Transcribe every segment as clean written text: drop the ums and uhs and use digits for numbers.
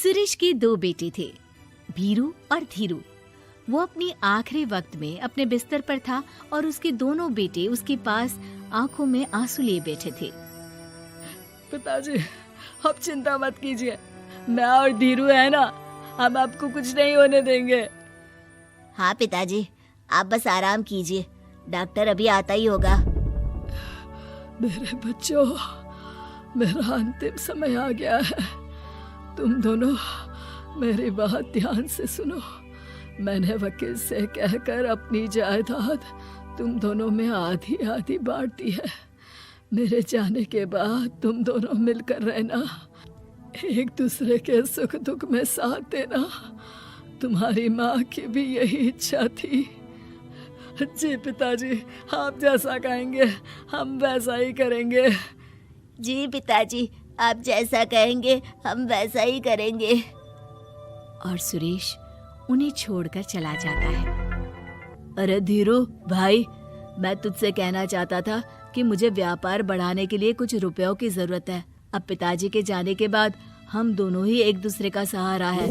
सुरेश के दो बेटे थे, भीरू और धीरू। वो अपनी आखिरी वक्त में अपने बिस्तर पर था और उसके दोनों बेटे उसके पास आंखों में आंसू लिए बैठे थे। पिताजी, आप चिंता मत कीजिए, मैं और धीरू है ना, हम आपको कुछ नहीं होने देंगे। हाँ पिताजी, आप बस आराम कीजिए, डॉक्टर अभी आता ही होगा। मेरे बच्चों, मेरा अंतिम समय आ गया है। तुम दोनों मेरी बात ध्यान से सुनो। मैंने वकील से कहकर अपनी जायदाद तुम दोनों में आधी आधी बांट दी है। मेरे जाने के बाद तुम दोनों मिलकर रहना, एक दूसरे के सुख दुख में साथ देना। तुम्हारी माँ की भी यही इच्छा थी। जी पिताजी, आप जैसा कहेंगे हम वैसा ही करेंगे। जी पिताजी, आप जैसा कहेंगे हम वैसा ही करेंगे। और सुरेश उन्हें छोड़कर चला जाता है। अरे धीरू भाई, मैं तुझसे कहना चाहता था कि मुझे व्यापार बढ़ाने के लिए कुछ रुपयों की जरूरत है। अब पिताजी के जाने के बाद हम दोनों ही एक दूसरे का सहारा है।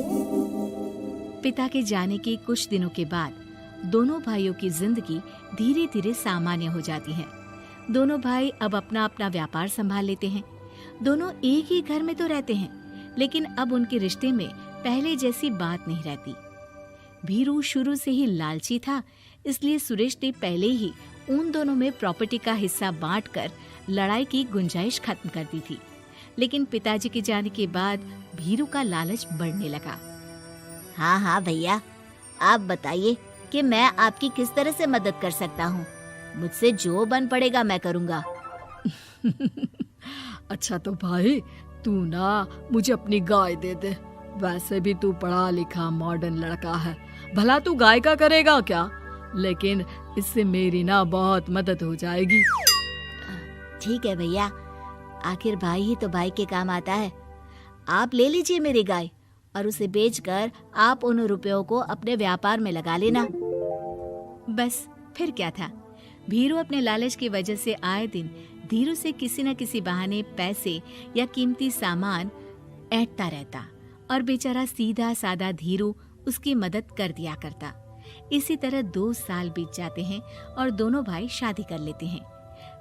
पिता के जाने के कुछ दिनों के बाद दोनों भाइयों की जिंदगी धीरे धीरे सामान्य हो जाती है। दोनों भाई अब अपना अपना व्यापार संभाल लेते हैं। दोनों एक ही घर में तो रहते हैं, लेकिन अब उनके रिश्ते में पहले जैसी बात नहीं रहती। भीरू शुरू से ही लालची था, इसलिए सुरेश ने पहले ही उन दोनों में प्रॉपर्टी का हिस्सा बांटकर लड़ाई की गुंजाइश खत्म कर दी थी। लेकिन पिताजी के जाने के बाद भीरू का लालच बढ़ने लगा। हाँ भैया, आप बताइए कि मैं आपकी किस तरह से मदद कर सकता हूँ। मुझसे जो बन पड़ेगा मैं करूँगा। अच्छा तो भाई, तू ना मुझे अपनी गाय दे दे। वैसे भी तू पढ़ा लिखा मॉडर्न लड़का है, भला तू गाय का करेगा क्या? लेकिन इससे मेरी ना बहुत मदद हो जाएगी। ठीक है भैया, आखिर भाई ही तो भाई के काम आता है। आप ले लीजिए मेरी गाय और उसे बेचकर आप उन रुपयों को अपने व्यापार में लगा लेना। बस फिर क्या था। भीरू अपने लालच की वजह से आए दिन धीरू से किसी न किसी बहाने पैसे या कीमती सामान ऐंठता रहता और बेचारा सीधा साधा धीरू उसकी मदद कर दिया करता। इसी तरह 2 साल बीत जाते हैं और दोनों भाई शादी कर लेते हैं।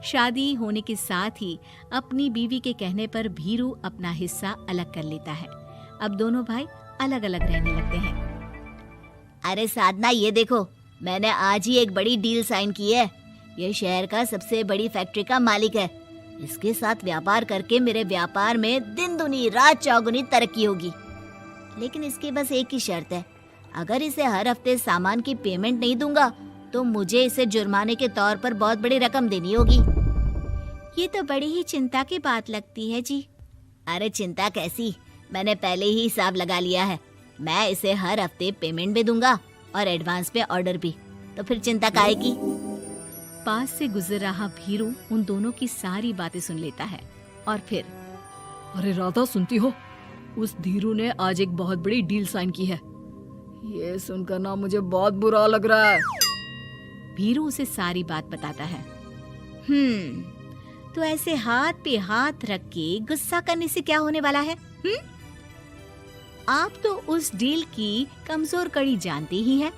शादी होने के साथ ही अपनी बीवी के कहने पर भीरू अपना हिस्सा अलग कर लेता है। अब दोनों भाई अलग अलग रहने लगते हैं। अरे साधना, ये देखो, मैंने आज ही एक बड़ी डील साइन की है। ये शहर का सबसे बड़ी फैक्ट्री का मालिक है। इसके साथ व्यापार करके मेरे व्यापार में दिन दुनी रात चौगुनी तरक्की होगी। लेकिन इसकी बस एक ही शर्त है, अगर इसे हर हफ्ते सामान की पेमेंट नहीं दूंगा तो मुझे इसे जुर्माने के तौर पर बहुत बड़ी रकम देनी होगी। ये तो बड़ी ही चिंता की बात लगती है जी। अरे चिंता कैसी, मैंने पहले ही हिसाब लगा लिया है। मैं इसे हर हफ्ते पेमेंट भी दूंगा और एडवांस पे ऑर्डर भी, तो फिर चिंता काहे की। पास से गुजर रहा भीरू उन दोनों की सारी बातें सुन लेता है और फिर, अरे राधा, सुनती हो? उस धीरू ने आज एक बहुत बड़ी डील साइन की है। ये सुनकर ना मुझे बहुत बुरा लग रहा है। भीरू उसे सारी बात बताता है। तो ऐसे हाथ पे हाथ रख के गुस्सा करने से क्या होने वाला है? आप तो उस डील की कमजोर कड़ी जानते ही हैं,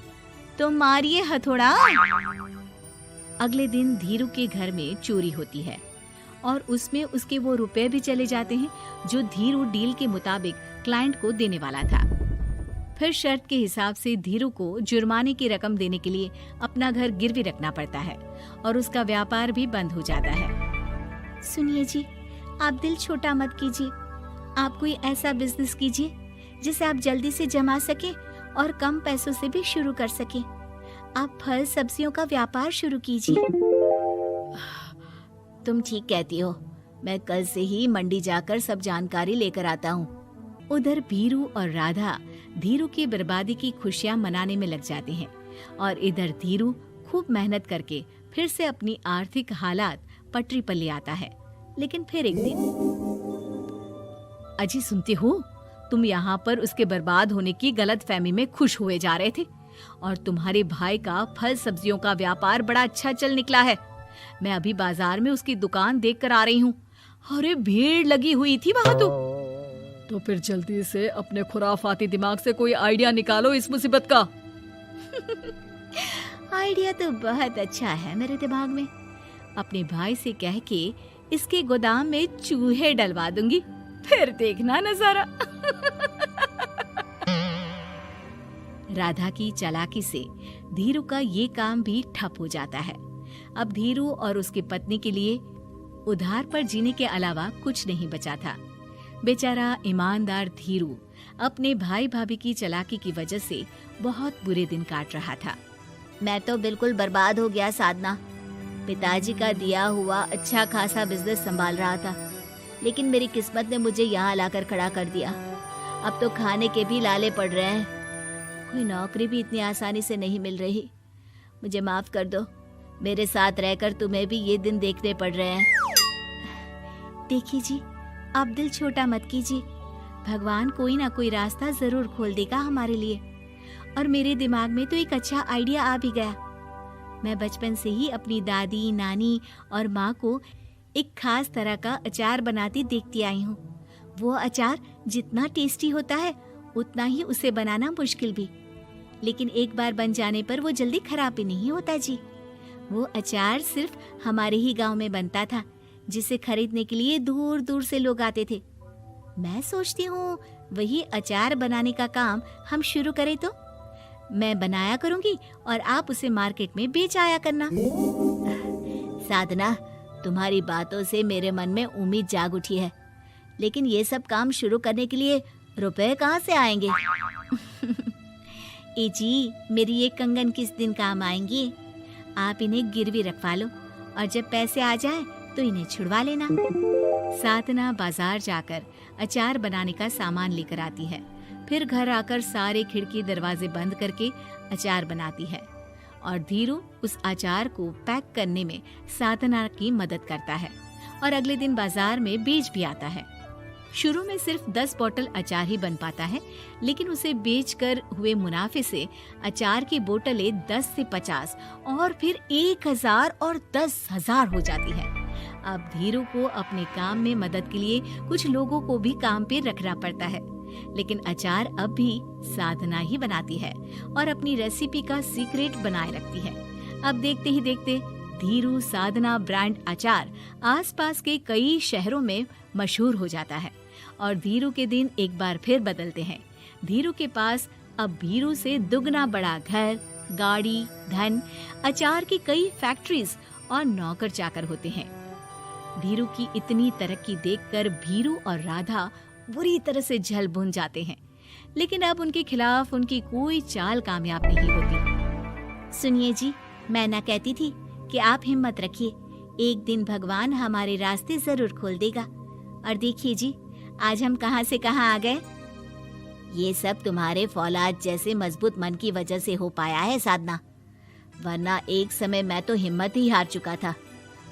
तो मारिए हथौड़ा। अगले दिन धीरू के घर में चोरी होती है और उसमें उसके वो रुपए भी चले जाते हैं जो धीरू डील के मुताबिक क्लाइंट को देने वाला था। फिर शर्त के हिसाब से धीरू को जुर्माने की रकम देने के लिए अपना घर गिरवी रखना पड़ता है और उसका व्यापार भी बंद हो जाता है। सुनिए जी, आप दिल छोटा मत कीजिए। आप कोई ऐसा बिजनेस कीजिए जिसे आप जल्दी से जमा सके और कम पैसों से भी शुरू कर सके। आप फल सब्जियों का व्यापार शुरू कीजिए। तुम ठीक कहती हो, मैं कल से ही मंडी जाकर सब जानकारी लेकर आता हूँ। उधर भीरू और राधा धीरू की बर्बादी की खुशियां मनाने में लग जाते हैं और इधर धीरू खूब मेहनत करके फिर से अपनी आर्थिक हालात पटरी पर ले आता है। लेकिन फिर एक दिन, अजी सुनती हो, तुम यहाँ पर उसके बर्बाद होने की गलत फहमी में खुश हुए जा रहे थे और तुम्हारे भाई का फल सब्जियों का व्यापार बड़ा अच्छा चल निकला है। मैं अभी बाजार में उसकी दुकान देख कर आ रही हूँ। अरे भीड़ लगी हुई थी वहां तो फिर जल्दी से अपने खुराफाती दिमाग से कोई आइडिया निकालो इस मुसीबत का। आइडिया तो बहुत अच्छा है मेरे दिमाग में। अपने भाई से कह के इसके गोदाम में चूहे डलवा दूंगी, फिर देखना नजारा। राधा की चालाकी से धीरू का ये काम भी ठप हो जाता है। अब धीरू और उसकी पत्नी के लिए उधार पर जीने के अलावा कुछ नहीं बचा था। बेचारा ईमानदार धीरू अपने भाई भाभी की चालाकी की वजह से बहुत बुरे दिन काट रहा था। मैं तो बिल्कुल बर्बाद हो गया साधना। पिताजी का दिया हुआ अच्छा खासा बिजनेस संभाल रहा था, लेकिन मेरी किस्मत ने मुझे यहाँ लाकर खड़ा कर दिया। अब तो खाने के भी लाले पड़ रहे हैं। कोई नौकरी भी इतनी आसानी से नहीं मिल रही। मुझे माफ कर दो, मेरे साथ रहकर तुम्हें भी ये दिन देखने पड़ रहे हैं। देखिए जी, आप दिल छोटा मत कीजिए। भगवान कोई ना कोई रास्ता जरूर खोल देगा हमारे लिए। और मेरे दिमाग में तो एक अच्छा आइडिया आ भी गया। मैं बचपन से ही अपनी दादी, नानी और माँ को एक खास तरह का अचार बनाती देखती आई हूँ। वो अचार जितना टेस्टी होता है उतना ही उसे बनाना मुश्किल भी, लेकिन एक बार बन जाने पर वो जल्दी खराब भी नहीं होता जी। वो अचार सिर्फ हमारे ही गांव में बनता था, जिसे खरीदने के लिए दूर दूर से लोग आते थे। मैं सोचती हूँ वही अचार बनाने का काम हम शुरू करें तो। मैं बनाया करूंगी और आप उसे मार्केट में बेच आया करना। साधना, तुम्हारी बातों से मेरे मन में उम्मीद जाग उठी है, लेकिन ये सब काम शुरू करने के लिए रुपए कहाँ से आएंगे? ए जी, मेरी ये कंगन किस दिन काम आएंगी? आप इन्हें गिरवी रखवा लो और जब पैसे आ जाए तो इन्हें छुड़वा लेना। साधना बाजार जाकर अचार बनाने का सामान लेकर आती है। फिर घर आकर सारे खिड़की दरवाजे बंद करके अचार बनाती है और धीरू उस अचार को पैक करने में साधना की मदद करता है और अगले दिन बाजार में बेच भी आता है। शुरू में सिर्फ 10 बोतल अचार ही बन पाता है, लेकिन उसे बेचकर हुए मुनाफे से अचार की बोतलें 10 से 50 और फिर 1000 और 10,000 हो जाती है। अब धीरू को अपने काम में मदद के लिए कुछ लोगों को भी काम पे रखना पड़ता है, लेकिन अचार अब भी साधना ही बनाती है और अपनी रेसिपी का सीक्रेट बनाए रखती है। अब देखते ही देखते धीरू साधना ब्रांड अचार आसपास के कई शहरों में मशहूर हो जाता है और धीरू के दिन एक बार फिर बदलते हैं। धीरू के पास अब भीरू से दुगना बड़ा घर, गाड़ी, धन, अचार की कई फैक्ट्रीज और नौकर चाकर होते हैं। धीरू की इतनी तरक्की देखकर भीरू और राधा बुरी तरह से जल भुन जाते हैं, लेकिन अब उनके खिलाफ उनकी कोई चाल कामयाब नहीं होती। सुनिए जी, मैं ना कहती थी कि आप हिम्मत रखिए, एक दिन भगवान हमारे रास्ते जरूर खोल देगा। और देखिए जी, आज हम कहाँ से कहाँ आ गए। ये सब तुम्हारे फौलाद जैसे मजबूत मन की वजह से हो पाया है साधना, वरना एक समय मैं तो हिम्मत ही हार चुका था।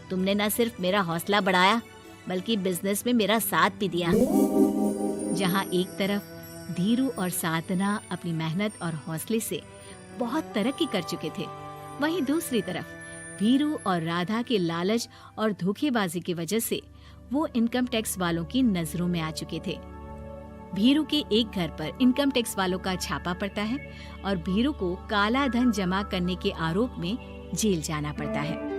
तुमने न सिर्फ मेरा हौसला बढ़ाया बल्कि बिजनेस में मेरा साथ भी दिया। जहाँ एक तरफ धीरू और साधना अपनी मेहनत और हौसले से बहुत तरक्की कर चुके थे, वहीं दूसरी तरफ भीरू और राधा के लालच और धोखेबाजी की वजह से वो इनकम टैक्स वालों की नजरों में आ चुके थे। भीरू के एक घर पर इनकम टैक्स वालों का छापा पड़ता है और भीरू को काला धन जमा करने के आरोप में जेल जाना पड़ता है।